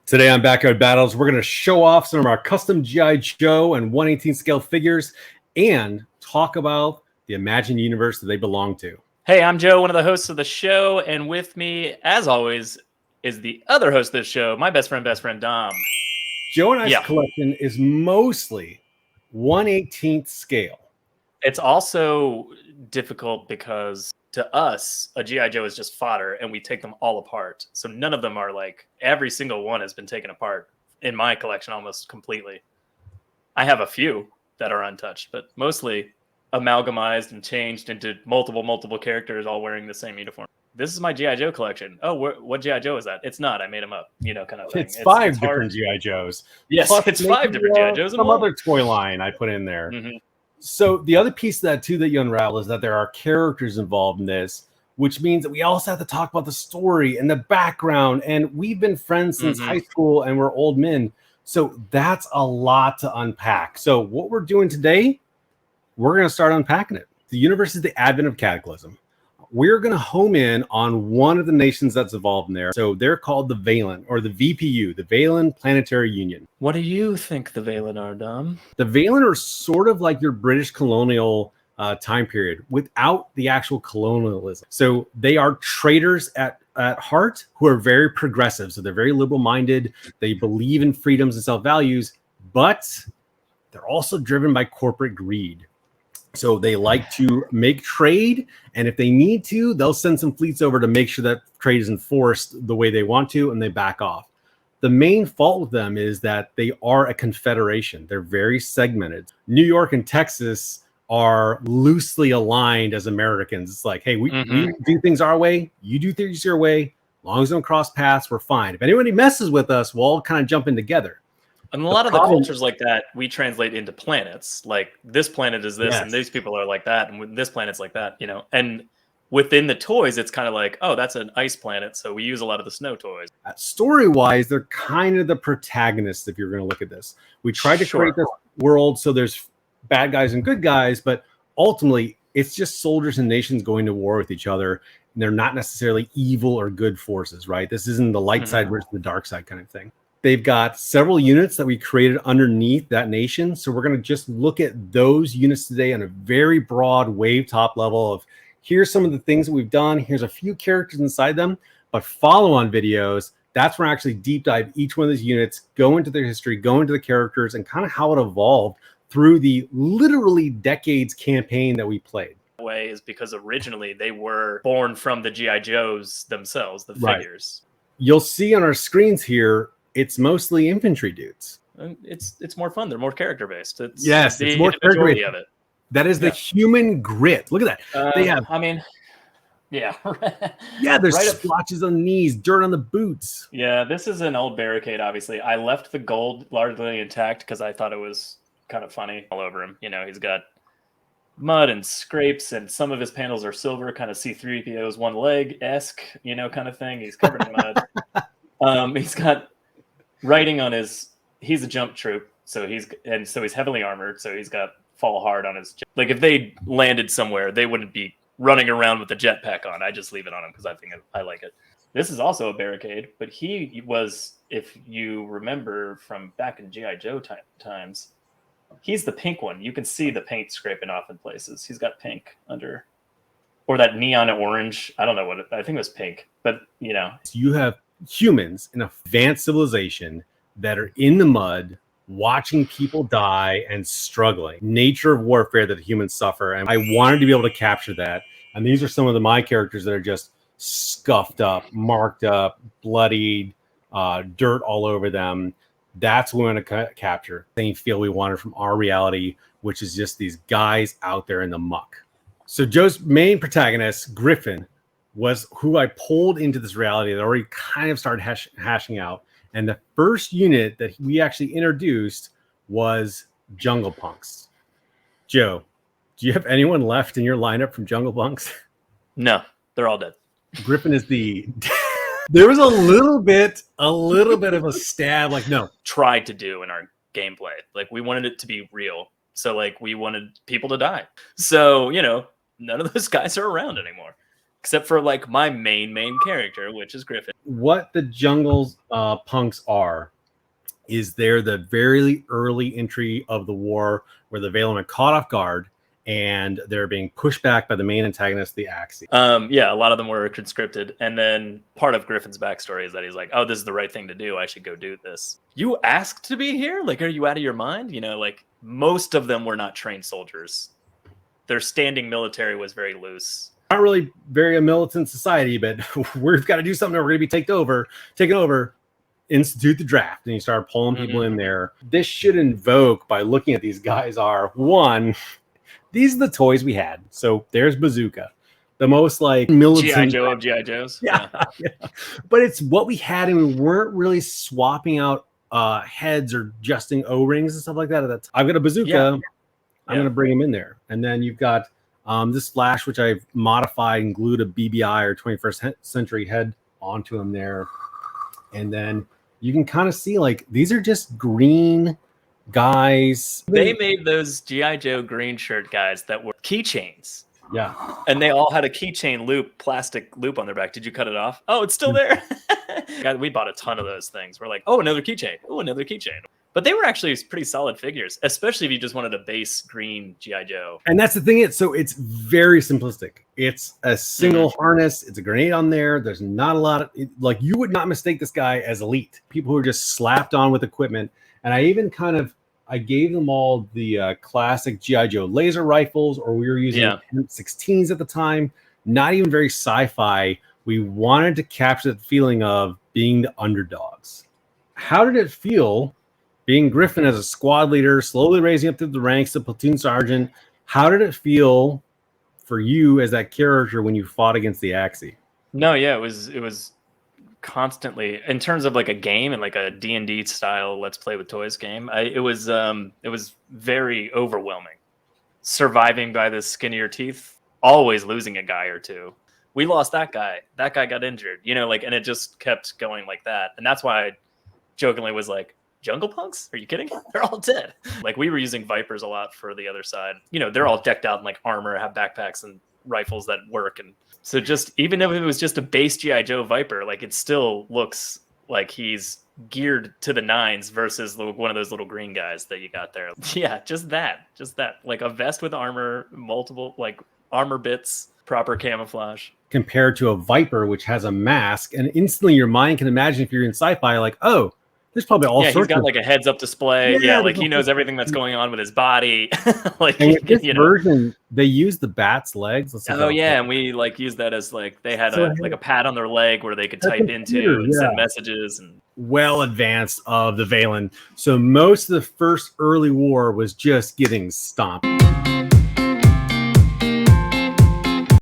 Today on Backyard Battles, we're going to show off some of our custom G.I. Joe and 1/18 scale figures and talk about the imagined universe that they belong to. Hey, I'm Joe, one of the hosts of the show, and with me, as always, is the other host of the show, my best friend Dom. Joe and I's collection is mostly 1/18 scale. It's also difficult because to us, a G.I. Joe is just fodder, and we take them all apart. So none of them are like, every single one has been taken apart in my collection almost completely. I have a few that are untouched, but mostly amalgamized and changed into multiple characters all wearing the same uniform. This is my G.I. Joe collection. Oh, what G.I. Joe is that? It's not. I made them up, kind of thing. It's five different G.I. Joes. Yes, plus it's five different G.I. Joes. Some other toy line I put in there. Mm-hmm. So the other piece of that, too, that you unravel is that there are characters involved in this, which means that we also have to talk about the story and the background. And we've been friends since high school, and we're old men. So that's a lot to unpack. So what we're doing today, we're going to start unpacking it. The universe is the advent of Cataclysm. We're going to home in on one of the nations that's involved in there. So they're called the Valen, or the VPU, the Valen Planetary Union. What do you think the Valen are, Dom? The Valen are sort of like your British colonial time period without the actual colonialism. So they are traders at heart who are very progressive. So they're very liberal-minded. They believe in freedoms and self-values, but they're also driven by corporate greed. So they like to make trade, and if they need to, they'll send some fleets over to make sure that trade is enforced the way they want to, and they back off. The main fault with them is that they are a confederation. They're very segmented. New York and Texas are loosely aligned as Americans. It's like, hey, we do things our way, you do things your way. As long as we don't cross paths, we're fine. If anybody messes with us, we'll all kind of jump in together. And a lot of the cultures like that, we translate into planets. Like this planet is this, and these people are like that, and this planet's like that, And within the toys, it's kind of like, oh, that's an ice planet, so we use a lot of the snow toys. Story-wise, they're kind of the protagonists if you're going to look at this. We tried to create this world so there's bad guys and good guys, but ultimately, it's just soldiers and nations going to war with each other, and they're not necessarily evil or good forces, right? This isn't the light side versus the dark side kind of thing. They've got several units that we created underneath that nation. So we're going to just look at those units today on a very broad wave top level of here's some of the things that we've done. Here's a few characters inside them, but follow-on videos, that's where I actually deep dive each one of these units, go into their history, go into the characters, and kind of how it evolved through the literally decades campaign that we played. Way is because originally they were born from the G.I. Joes themselves, the figures. You'll see on our screens here, it's mostly infantry dudes. It's more fun. They're more character based. It's more character based. Of it. That is the human grit. Look at that. They have. There's splotches on the knees, dirt on the boots. Yeah, this is an old barricade. Obviously, I left the gold largely intact because I thought it was kind of funny all over him. He's got mud and scrapes, and some of his panels are silver, kind of C-3PO's one leg esque, kind of thing. He's covered in mud. He's got writing on he's a jump troop, so he's heavily armored, so he's got fall hard on his like if they landed somewhere they wouldn't be running around with the jetpack on. I just leave it on him because I like it. This is also a barricade, but he was, if you remember from back in G.I. Joe times, he's the pink one. You can see the paint scraping off in places. He's got pink under, or that neon orange, I don't know what I think it was pink, but you have humans in advanced civilization that are in the mud watching people die and struggling. Nature of warfare that humans suffer, and I wanted to be able to capture that. And these are some of my characters that are just scuffed up, marked up, bloodied, dirt all over them. That's what we want to capture. Same feel we wanted from our reality, which is just these guys out there in the muck. So Joe's main protagonist, Griffin, was who I pulled into this reality that already kind of started hashing out. And the first unit that we actually introduced was Jungle Punks. Joe, do you have anyone left in your lineup from Jungle Punks? No, they're all dead. Griffin is the... There was a little bit of a stab, like, no. Tried to do in our gameplay. Like, we wanted it to be real. So, like, we wanted people to die. So, none of those guys are around anymore. except for like my main character, which is Griffin. What the jungle's punks are is they're the very early entry of the war where the Valen are caught off guard and they're being pushed back by the main antagonist, the Axie. Yeah, a lot of them were conscripted. And then part of Griffin's backstory is that he's like, oh, this is the right thing to do. I should go do this. You asked to be here? Like, are you out of your mind? You know, like most of them were not trained soldiers. Their standing military was very loose. Not really very a militant society, but we've got to do something or we're going to be taken over. Institute the draft, and you start pulling people in there. This should invoke, by looking at these guys, are one, these are the toys we had. So there's Bazooka, the most like militant G.I. Joe of G.I. Joes. Yeah. But it's what we had, and we weren't really swapping out heads or adjusting O-rings and stuff like that. I've got a Bazooka. I'm going to bring him in there. And then you've got this Flash, which I've modified and glued a BBI or 21st century head onto him there. And then you can kind of see like these are just green guys. They made those G.I. Joe green shirt guys that were keychains. Yeah. And they all had a keychain loop, plastic loop on their back. Did you cut it off? Oh, it's still there. God, we bought a ton of those things. We're like, oh, another keychain. Oh, another keychain. But they were actually pretty solid figures, especially if you just wanted a base green G.I. Joe. And that's the thing. So it's very simplistic. It's a single harness. It's a grenade on there. There's not a lot of like you would not mistake this guy as elite. People who are just slapped on with equipment. And I even I gave them all the classic G.I. Joe laser rifles, or we were using M16s at the time. Not even very sci-fi. We wanted to capture the feeling of being the underdogs. How did it feel being Griffin as a squad leader, slowly raising up through the ranks to platoon sergeant? How did it feel for you as that character when you fought against the Axie? No, yeah, it was constantly, in terms of like a game and like a D&D style Let's Play with Toys game, it was very overwhelming. Surviving by the skin of your teeth, always losing a guy or two. We lost that guy. That guy got injured, you know, like, and it just kept going like that. And that's why I jokingly was like, Jungle Punks? Are you kidding? They're all dead. Like, we were using Vipers a lot for the other side. You know, they're all decked out in like armor, have backpacks and rifles that work. And so just, even if it was just a base G.I. Joe Viper, like it still looks like he's geared to the nines versus one of those little green guys that you got there. Yeah, just that. Like a vest with armor, multiple like armor bits, proper camouflage. Compared to a Viper, which has a mask, and instantly your mind can imagine, if you're in sci-fi, like, oh, there's probably all sorts. He's got like a heads-up display. Yeah, like he knows everything that's going on with his body. Like, and with this version, they use the bat's legs. And we like use that as like they had a pad on their leg where they could type into and send messages. And well advanced of the Valen. So most of the first early war was just getting stomped.